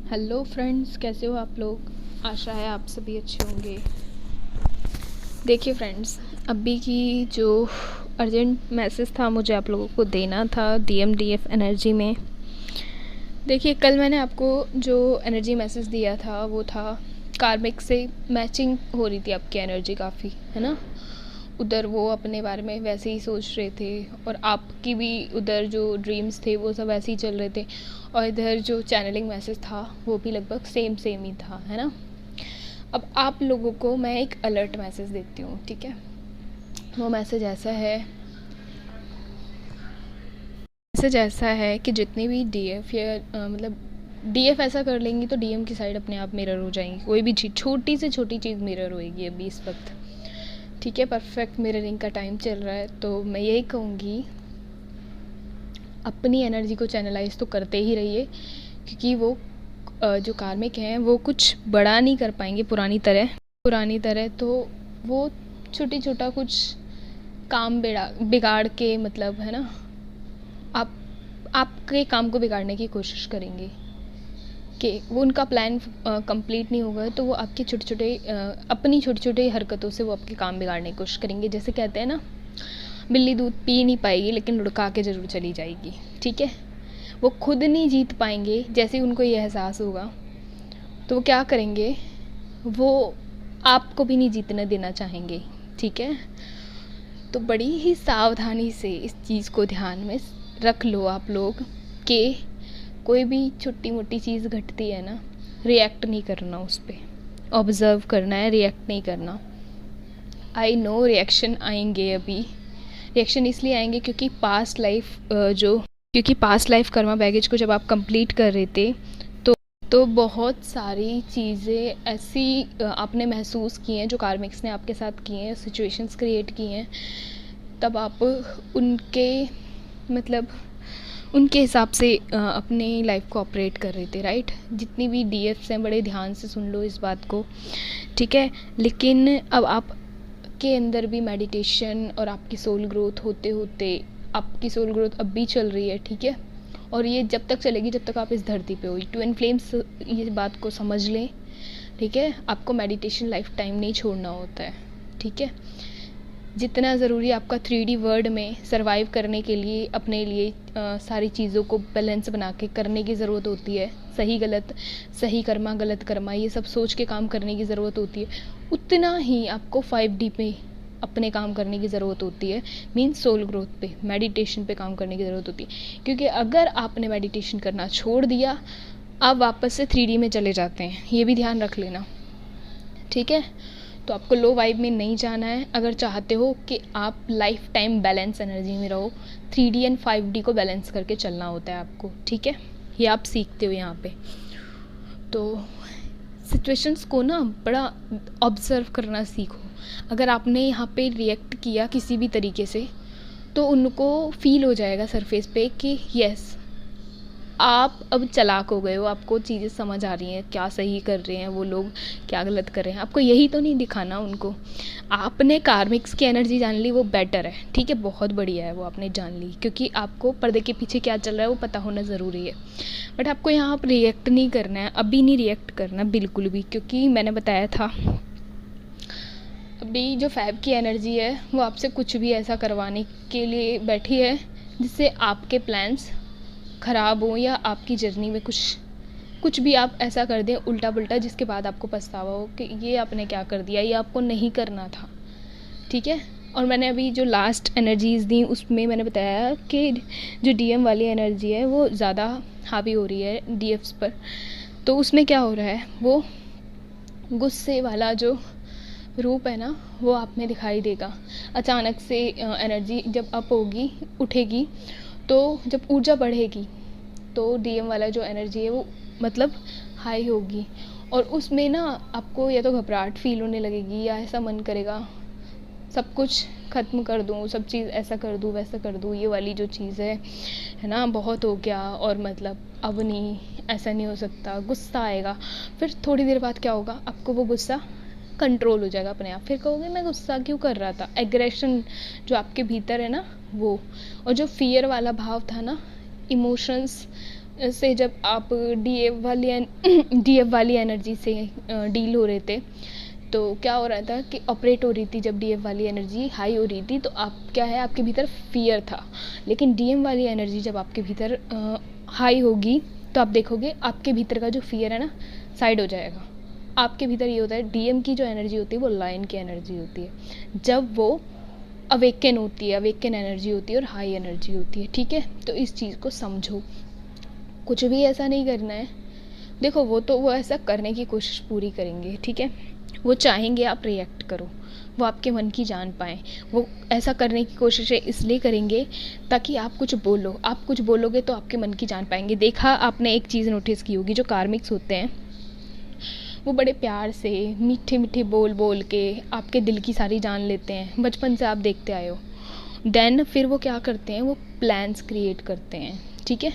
Hello friends, कैसे हो आप लोग। आशा है आप सभी अच्छे होंगे। देखिए फ्रेंड्स, अभी की जो अर्जेंट मैसेज था मुझे आप लोगों को देना था DMDF एनर्जी में। देखिए, कल मैंने आपको जो एनर्जी मैसेज दिया था वो था कार्मिक से मैचिंग हो रही थी आपकी एनर्जी काफ़ी, है ना। उधर वो अपने बारे में वैसे ही सोच रहे थे और आपकी भी उधर जो ड्रीम्स थे वो सब वैसे ही चल रहे थे, और इधर जो चैनलिंग मैसेज था वो भी लगभग सेम सेम ही था, है ना। अब आप लोगों को मैं एक अलर्ट मैसेज देती हूँ, ठीक है। वो मैसेज ऐसा है कि जितनी भी DF या मतलब DF ऐसा कर लेंगी तो DM की साइड अपने आप मिरर हो जाएंगी। कोई भी चीज़, छोटी से छोटी चीज़ मिरर होएगी अभी इस वक्त, ठीक है। परफेक्ट मिररिंग का टाइम चल रहा है, तो मैं यही कहूँगी अपनी एनर्जी को चैनलाइज तो करते ही रहिए, क्योंकि वो जो कार्मिक हैं वो कुछ बड़ा नहीं कर पाएंगे पुरानी तरह। तो वो छोटी छोटा कुछ काम बिगाड़ के, मतलब, है ना, आप आपके काम को बिगाड़ने की कोशिश करेंगे कि वो उनका प्लान कंप्लीट नहीं होगा, तो वो आपके अपनी छोटी छोटी हरकतों से वो आपके काम बिगाड़ने की कोशिश करेंगे। जैसे कहते हैं ना, बिल्ली दूध पी नहीं पाएगी लेकिन लुढ़का के ज़रूर चली जाएगी, ठीक है। वो खुद नहीं जीत पाएंगे, जैसे ही उनको ये एहसास होगा तो वो क्या करेंगे, वो आपको भी नहीं जीतने देना चाहेंगे, ठीक है। तो बड़ी ही सावधानी से इस चीज़ को ध्यान में रख लो आप लोग कि कोई भी छोटी मोटी चीज़ घटती है ना, रिएक्ट नहीं करना उस पर, ऑब्ज़र्व करना है, रिएक्ट नहीं करना। आई नो रिएक्शन आएंगे अभी, रिएक्शन इसलिए आएंगे क्योंकि पास्ट लाइफ कर्मा बैगेज को जब आप कंप्लीट कर रहे थे तो बहुत सारी चीज़ें ऐसी आपने महसूस की हैं जो कार्मिक्स ने आपके साथ की हैं, सिचुएशंस क्रिएट की हैं, तब आप उनके मतलब उनके हिसाब से अपनी लाइफ को ऑपरेट कर रहे थे, राइट। जितनी भी DFs हैं बड़े ध्यान से सुन लो इस बात को, ठीक है। लेकिन अब आप के अंदर भी मेडिटेशन और आपकी सोल ग्रोथ होते होते, आपकी सोल ग्रोथ अब भी चल रही है, ठीक है। और ये जब तक चलेगी जब तक आप इस धरती पे हो। ट्विन फ्लेम्स ये बात को समझ लें, ठीक है। आपको मेडिटेशन लाइफ टाइम नहीं छोड़ना होता है, ठीक है। जितना ज़रूरी आपका 3D वर्ल्ड में सरवाइव करने के लिए अपने लिए सारी चीज़ों को बैलेंस बना के करने की ज़रूरत होती है, सही कर्मा गलत कर्मा ये सब सोच के काम करने की ज़रूरत होती है, उतना ही आपको 5D पे अपने काम करने की ज़रूरत होती है। मीन्स सोल ग्रोथ पे, मेडिटेशन पे काम करने की ज़रूरत होती है। क्योंकि अगर आपने मेडिटेशन करना छोड़ दिया, आप वापस से 3D में चले जाते हैं, ये भी ध्यान रख लेना, ठीक है। तो आपको लो वाइब में नहीं जाना है। अगर चाहते हो कि आप लाइफ टाइम बैलेंस एनर्जी में रहो, 3D एंड 5D को बैलेंस करके चलना होता है आपको, ठीक है। ये आप सीखते हो यहाँ पे। तो सिचुएशंस को ना बड़ा ऑब्ज़र्व करना सीखो। अगर आपने यहाँ पे रिएक्ट किया किसी भी तरीके से, तो उनको फील हो जाएगा सरफेस पे कि यस, आप अब चालाक हो गए हो, आपको चीज़ें समझ आ रही हैं, क्या सही कर रहे हैं वो लोग, क्या गलत कर रहे हैं। आपको यही तो नहीं दिखाना उनको। आपने कार्मिक्स की एनर्जी जान ली, वो बेटर है, ठीक है, बहुत बढ़िया है वो आपने जान ली, क्योंकि आपको पर्दे के पीछे क्या चल रहा है वो पता होना ज़रूरी है। बट आपको यहाँ पर रिएक्ट नहीं करना है, अभी नहीं रिएक्ट करना बिल्कुल भी, क्योंकि मैंने बताया था अभी जो फैब की एनर्जी है वो आपसे कुछ भी ऐसा करवाने के लिए बैठी है जिससे आपके प्लान्स ख़राब हो, या आपकी जर्नी में कुछ भी आप ऐसा कर दें उल्टा पुल्टा, जिसके बाद आपको पछतावा हो कि ये आपने क्या कर दिया, ये आपको नहीं करना था, ठीक है। और मैंने अभी जो लास्ट एनर्जीज़ दी उसमें मैंने बताया कि जो DM वाली एनर्जी है वो ज़्यादा हावी हो रही है DFs पर। तो उसमें क्या हो रहा है, वो गुस्से वाला जो रूप है ना वो आप में दिखाई देगा। अचानक से एनर्जी जब अप होगी, उठेगी, तो जब ऊर्जा बढ़ेगी तो DM वाला जो एनर्जी है वो मतलब हाई होगी, और उसमें ना आपको या तो घबराहट फील होने लगेगी, या ऐसा मन करेगा सब कुछ ख़त्म कर दूँ, सब चीज़ ऐसा कर दूँ वैसा कर दूँ, ये वाली जो चीज़ है ना, बहुत हो गया और मतलब अब नहीं, ऐसा नहीं हो सकता, गुस्सा आएगा। फिर थोड़ी देर बाद क्या होगा, आपको वो गुस्सा कंट्रोल हो जाएगा अपने आप, फिर कहोगे मैं गुस्सा क्यों कर रहा था। एग्रेशन जो आपके भीतर है ना वो, और जो फियर वाला भाव था ना, इमोशंस से जब आप डीएफ वाली एनर्जी से डील हो रहे थे, तो क्या हो रहा था कि ऑपरेट हो रही थी, जब डीएफ वाली एनर्जी हाई हो रही थी तो आप क्या है, आपके भीतर फियर था। लेकिन डीएम वाली एनर्जी जब आपके भीतर हाई होगी तो आप देखोगे आपके भीतर का जो फियर है ना, साइड हो जाएगा। आपके भीतर ये होता है, डीएम की जो एनर्जी होती है वो लायन की एनर्जी होती है, जब वो अवेकन होती है, अवेकन एनर्जी होती है और हाई एनर्जी होती है। ठीक है, तो इस चीज़ को समझो। कुछ भी ऐसा नहीं करना है। देखो वो ऐसा करने की कोशिश पूरी करेंगे, ठीक है, वो चाहेंगे आप रिएक्ट करो, वो आपके मन की जान पाएँ। वो ऐसा करने की कोशिश इसलिए करेंगे ताकि आप कुछ बोलो, आप कुछ बोलोगे तो आपके मन की जान पाएंगे। देखा आपने, एक चीज़ नोटिस की होगी, जो कार्मिक्स होते हैं वो बड़े प्यार से मीठे मीठे बोल बोल के आपके दिल की सारी जान लेते हैं। बचपन से आप देखते आए हो। देन फिर वो क्या करते हैं, वो प्लान्स क्रिएट करते हैं, ठीक है,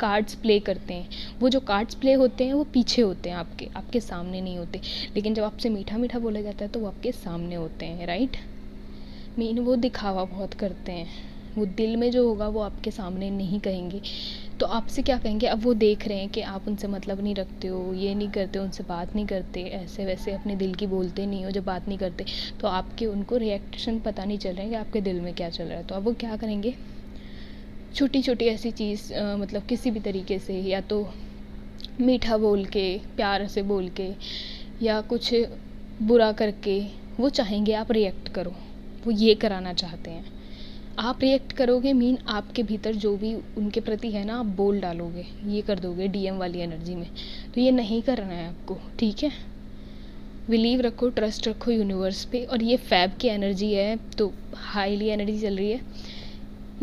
कार्ड्स प्ले करते हैं। वो जो कार्ड्स प्ले होते हैं वो पीछे होते हैं, आपके सामने नहीं होते। लेकिन जब आपसे मीठा मीठा बोला जाता है तो वो आपके सामने होते हैं, राइट। मीन वो दिखावा बहुत करते हैं, वो दिल में जो होगा वो आपके सामने नहीं कहेंगे। तो आपसे क्या कहेंगे, अब वो देख रहे हैं कि आप उनसे मतलब नहीं रखते हो, ये नहीं करते, उनसे बात नहीं करते, ऐसे वैसे अपने दिल की बोलते नहीं हो, जब बात नहीं करते तो आपके उनको रिएक्शन पता नहीं चल रहे हैं कि आपके दिल में क्या चल रहा है। तो अब वो क्या करेंगे, छोटी छोटी ऐसी चीज़ मतलब किसी भी तरीके से, या तो मीठा बोल के, प्यार से बोल के, या कुछ बुरा करके, वो चाहेंगे आप रिएक्ट करो। वो ये कराना चाहते हैं। आप रिएक्ट करोगे मीन आपके भीतर जो भी उनके प्रति है ना, आप बोल डालोगे, ये कर दोगे डीएम वाली एनर्जी में। तो ये नहीं करना है आपको, ठीक है। बिलीव रखो, ट्रस्ट रखो यूनिवर्स पे। और ये फैब की एनर्जी है तो हाईली एनर्जी चल रही है।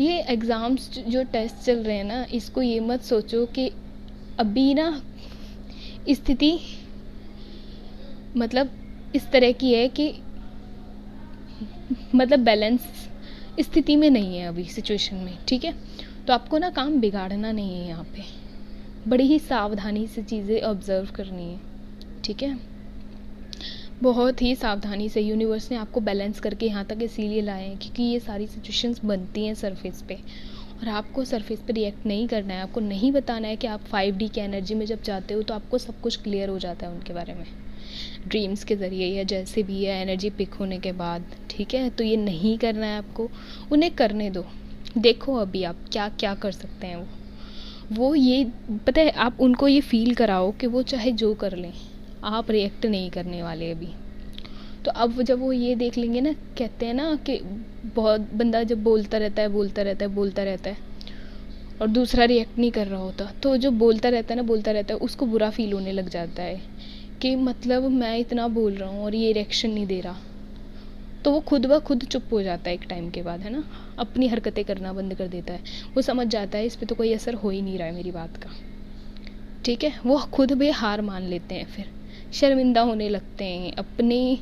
ये एग्ज़ाम्स जो टेस्ट चल रहे हैं ना, इसको ये मत सोचो कि अभी ना स्थिति मतलब इस तरह की है कि मतलब बैलेंस स्थिति में नहीं है अभी सिचुएशन में, ठीक है। तो आपको ना काम बिगाड़ना नहीं है, यहाँ पे बड़ी ही सावधानी से चीज़ें ऑब्जर्व करनी है, ठीक है। बहुत ही सावधानी से यूनिवर्स ने आपको बैलेंस करके यहाँ तक इसीलिए लाए हैं क्योंकि ये सारी सिचुएशंस बनती हैं सरफेस पे, और आपको सरफेस पे रिएक्ट नहीं करना है। आपको नहीं बताना है कि आप 5D की एनर्जी में जब जाते हो तो आपको सब कुछ क्लियर हो जाता है उनके बारे में, ड्रीम्स के ज़रिए या जैसे भी है, एनर्जी पिक होने के बाद, ठीक है। तो ये नहीं करना है आपको, उन्हें करने दो। देखो अभी आप क्या क्या कर सकते हैं। वो ये पता है, आप उनको ये फील कराओ कि वो चाहे जो कर लें, आप रिएक्ट नहीं करने वाले अभी। तो अब जब वो ये देख लेंगे ना, कहते हैं ना कि बहुत बंदा जब बोलता रहता है और दूसरा रिएक्ट नहीं कर रहा होता, तो जो बोलता रहता है उसको बुरा फील होने लग जाता है कि मतलब मैं इतना बोल रहा हूँ और ये रिएक्शन नहीं दे रहा। तो वो खुद ब खुद चुप हो जाता है एक टाइम के बाद, है ना, अपनी हरकतें करना बंद कर देता है। वो समझ जाता है इस पे तो कोई असर हो ही नहीं रहा है मेरी बात का, ठीक है। वो खुद भी हार मान लेते हैं, फिर शर्मिंदा होने लगते हैं अपने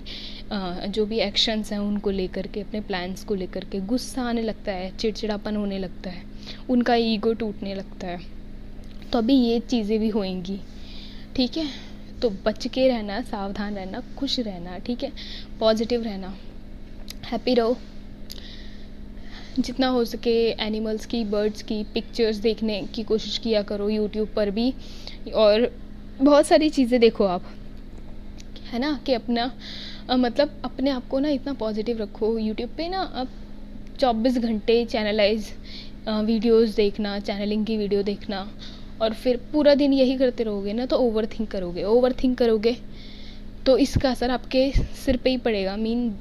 जो भी एक्शंस हैं उनको लेकर के, अपने प्लान्स को लेकर के। गुस्सा आने लगता है, चिड़चिड़ापन होने लगता है, उनका ईगो टूटने लगता है। तो अभी ये चीज़ें भी होंगी, ठीक है। तो बच के रहना, सावधान रहना, खुश रहना, ठीक है, पॉजिटिव रहना, हैप्पी रहो। जितना हो सके एनिमल्स की, बर्ड्स की पिक्चर्स देखने की कोशिश किया करो यूट्यूब पर भी, और बहुत सारी चीज़ें देखो आप, है ना, कि अपना मतलब अपने आप को ना इतना पॉजिटिव रखो। यूट्यूब पे ना आप 24 घंटे चैनलाइज वीडियोस देखना, चैनलिंग की वीडियो देखना, और फिर पूरा दिन यही करते रहोगे ना तो ओवर थिंक करोगे तो इसका असर आपके सिर पे ही पड़ेगा। मीन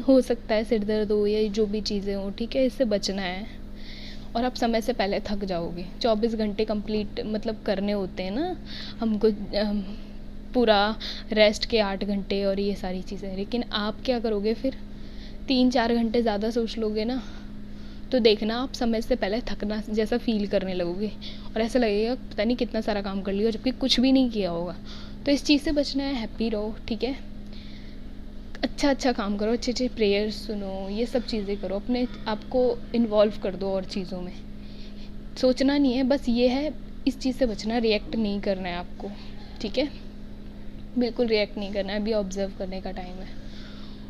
हो सकता है सिर दर्द हो या जो भी चीज़ें हो, ठीक है, इससे बचना है। और आप समय से पहले थक जाओगे। 24 घंटे कंप्लीट मतलब करने होते हैं ना हमको, पूरा रेस्ट के 8 घंटे और ये सारी चीज़ें। लेकिन आप क्या करोगे फिर, 3-4 घंटे ज़्यादा सोच लोगे ना, तो देखना आप समय से पहले थकना जैसा फील करने लगोगे और ऐसा लगेगा पता नहीं कितना सारा काम कर लिया जबकि कुछ भी नहीं किया होगा। तो इस चीज़ से बचना है, हैप्पी रहो, ठीक है। अच्छा काम करो, अच्छे प्रेयर्स सुनो, ये सब चीज़ें करो, अपने आप को इन्वॉल्व कर दो और चीज़ों में। सोचना नहीं है, बस ये है इस चीज़ से बचना, रिएक्ट नहीं करना है आपको, ठीक है, बिल्कुल रिएक्ट नहीं करना है। अभी ऑब्जर्व करने का टाइम है,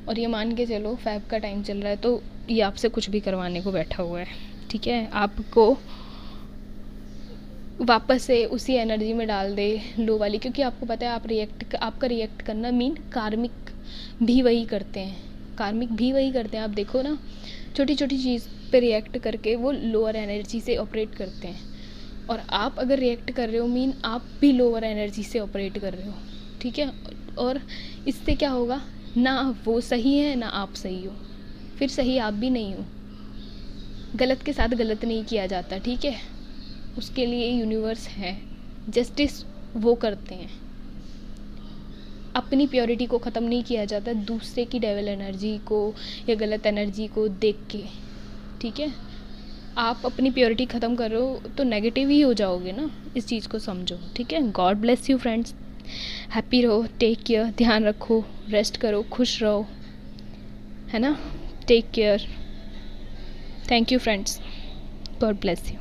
और ये मान के चलो फैब का टाइम चल रहा है तो ये आपसे कुछ भी करवाने को बैठा हुआ है, ठीक है। आपको वापस से उसी एनर्जी में डाल दे लो वाली, क्योंकि आपको पता है आपका रिएक्ट करना मीन कार्मिक भी वही करते हैं, कार्मिक भी वही करते हैं। आप देखो ना, छोटी छोटी चीज़ पे रिएक्ट करके वो लोअर एनर्जी से ऑपरेट करते हैं, और आप अगर रिएक्ट कर रहे हो मीन आप भी लोअर एनर्जी से ऑपरेट कर रहे हो, ठीक है। और इससे क्या होगा, ना वो सही है ना आप सही हो, फिर सही आप भी नहीं हो। गलत के साथ गलत नहीं किया जाता, ठीक है, उसके लिए यूनिवर्स है, जस्टिस वो करते हैं। अपनी प्योरिटी को ख़त्म नहीं किया जाता दूसरे की डेविल एनर्जी को या गलत एनर्जी को देख के, ठीक है। आप अपनी प्योरिटी ख़त्म कर रहे हो तो नेगेटिव ही हो जाओगे ना, इस चीज़ को समझो, ठीक है। God bless you friends, happy रहो, टेक केयर, ध्यान रखो, रेस्ट करो, खुश रहो, है ना। Take care, thank you friends, God bless you.